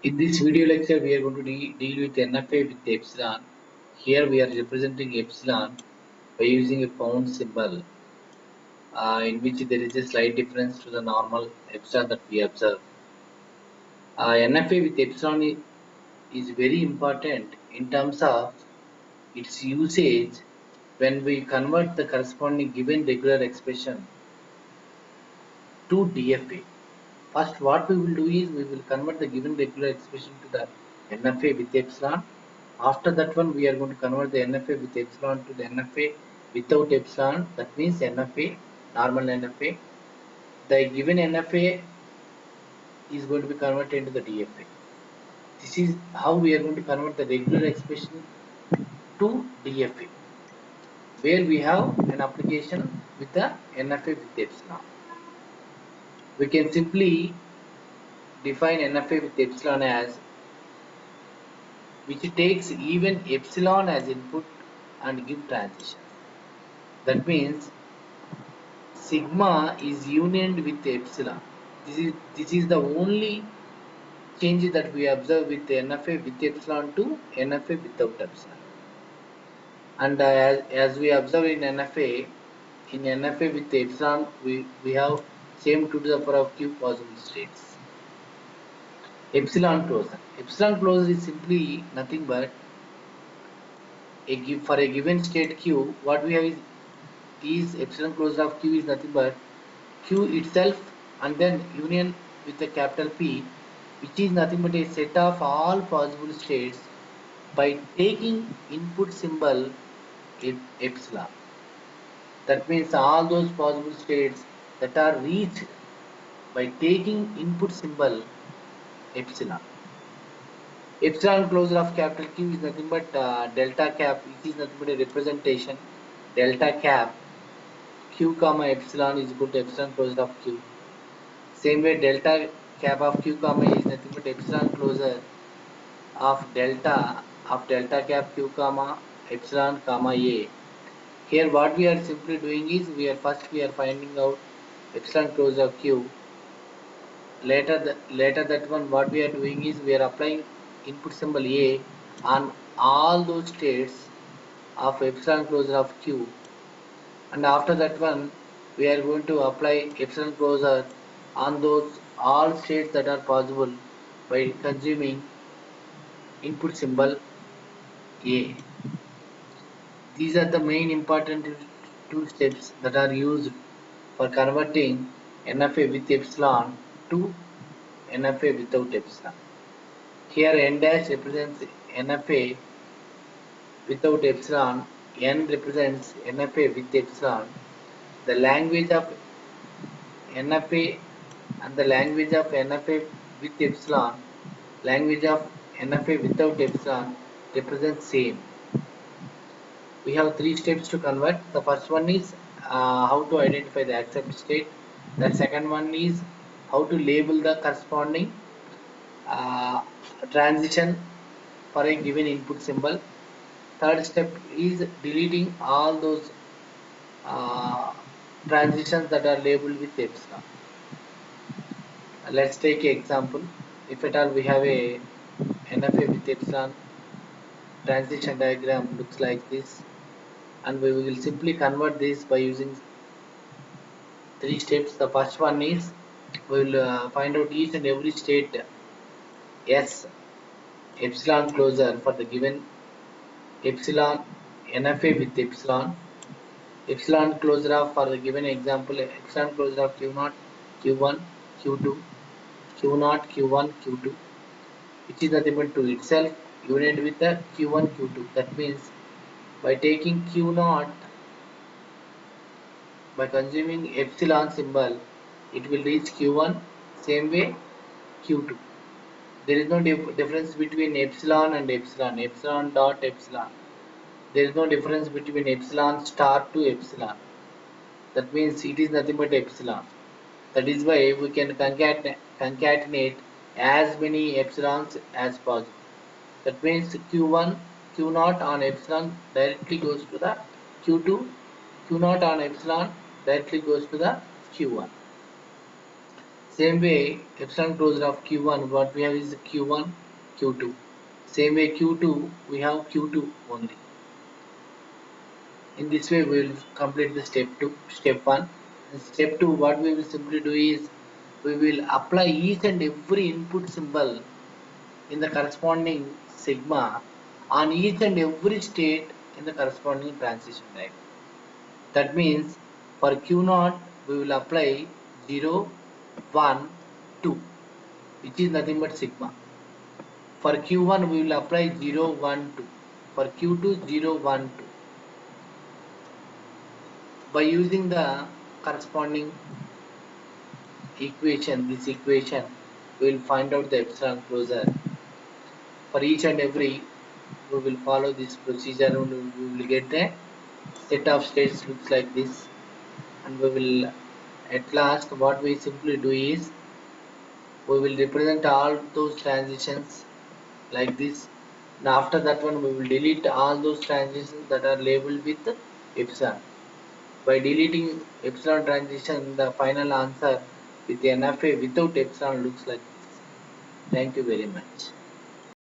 In this video lecture, we are going to deal with NFA with epsilon. Here we are representing epsilon by using a pound symbol, in which there is a slight difference to the normal epsilon that we observe. NFA with epsilon is very important in terms of its usage when we convert the corresponding given regular expression to DFA. First, what we will do is we will convert the given regular expression to the NFA with epsilon. After that one, we are going to convert the NFA with epsilon to the NFA without epsilon. That means NFA, normal NFA. The given NFA is going to be converted into the DFA. This is how we are going to convert the regular expression to DFA, where we have an application with the NFA with epsilon. We can simply define NFA with epsilon as which takes even epsilon as input and give transition. That means sigma is unioned with epsilon. This is the only change that we observe with NFA with epsilon to NFA without epsilon. And as we observe in NFA with epsilon, we have same 2 to the power of q possible states. Epsilon closure. Epsilon closure is simply nothing but for a given state q, what we have is epsilon closure of q is nothing but q itself and then union with the capital P, which is nothing but a set of all possible states by taking input symbol epsilon. That means all those possible states that are reached by taking input symbol epsilon. Epsilon closure of capital Q is nothing but delta cap. It is nothing but a representation. Delta cap Q comma epsilon is equal to epsilon closure of Q. Same way, delta cap of Q comma is nothing but epsilon closure of delta cap Q comma epsilon comma A. Here, what we are simply doing is we are finding out epsilon closure of Q. Later that one, what we are doing is we are applying input symbol A on all those states of epsilon closure of Q, and after that one we are going to apply epsilon closure on those all states that are possible by consuming input symbol A. These are the main important 2 steps that are used for converting NFA with epsilon to NFA without epsilon. Here n dash represents NFA without epsilon, n represents NFA with epsilon. The language of NFA and the language of NFA with epsilon, language of NFA without epsilon represents same. We have 3 steps to convert. The first one is how to identify the accept state. The second one is how to label the corresponding transition for a given input symbol. Third step is deleting all those transitions that are labeled with epsilon. Let's take an example. If at all we have a NFA with epsilon transition diagram looks like this, and we will simply convert this by using 3 steps. The first one is we will find out each and every state S epsilon closure for the given epsilon NFA with epsilon. Epsilon closure of, for the given example, epsilon closure of Q0, Q1, Q2, Q0, Q1, Q2, which is nothing but to itself united with the Q1, Q2. That means by taking Q0, by consuming epsilon symbol, it will reach Q1, same way Q2. There is no difference between epsilon and epsilon, epsilon dot epsilon. There is no difference between epsilon star to epsilon. That means it is nothing but epsilon. That is why we can concatenate as many epsilons as possible. That means Q1, Q0 on epsilon directly goes to the Q2, Q0 on epsilon directly goes to the Q1. Same way, epsilon closure of Q1, what we have is Q1, Q2. Same way Q2, we have Q2 only. In this way, we will complete the step 1. And step 2, what we will simply do is, we will apply each and every input symbol in the corresponding sigma on each and every state in the corresponding transition diagram. That means for Q0 we will apply 0, 1, 2, which is nothing but sigma. For Q1 we will apply 0, 1, 2. For Q2 0, 1, 2. By using the corresponding equation, this equation, we will find out the epsilon closure. For each and every, we will follow this procedure and we will get a set of states looks like this, and we will at last what we simply do is we will represent all those transitions like this, and after that one we will delete all those transitions that are labeled with epsilon. By deleting epsilon transition, the final answer with NFA without epsilon looks like this. Thank you very much.